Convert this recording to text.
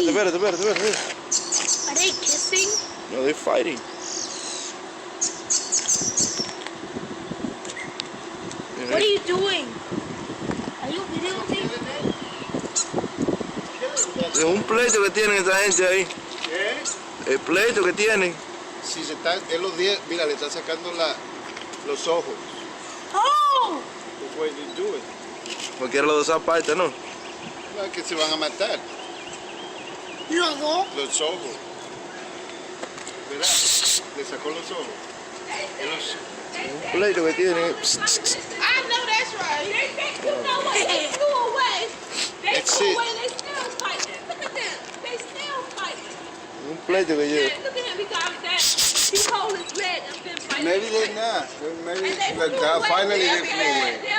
Espérate. Are they kissing? No, they're fighting. What are you doing? Are you videotaping? Es un pleito que tienen esta gente ahí. ¿Qué? El pleito que tienen. Si se están, en los 10, mira, le está sacando los ojos. Oh! That's why they do it. Cualquiera de los dos partes, ¿no? No, es que se van a matar. ¿Los dos? Los ojos. Verá, le sacó los ojos. Un pleito que tienen. I know that's right. You know what? They flew away. They That's flew it. away. They still fighting. Look at them. They still fighting. Un pleito que lleva. Look at him. He got that. He hold his leg and been fighting. Maybe they're not. Maybe And they but flew away. finally they flew Yeah, away. yeah.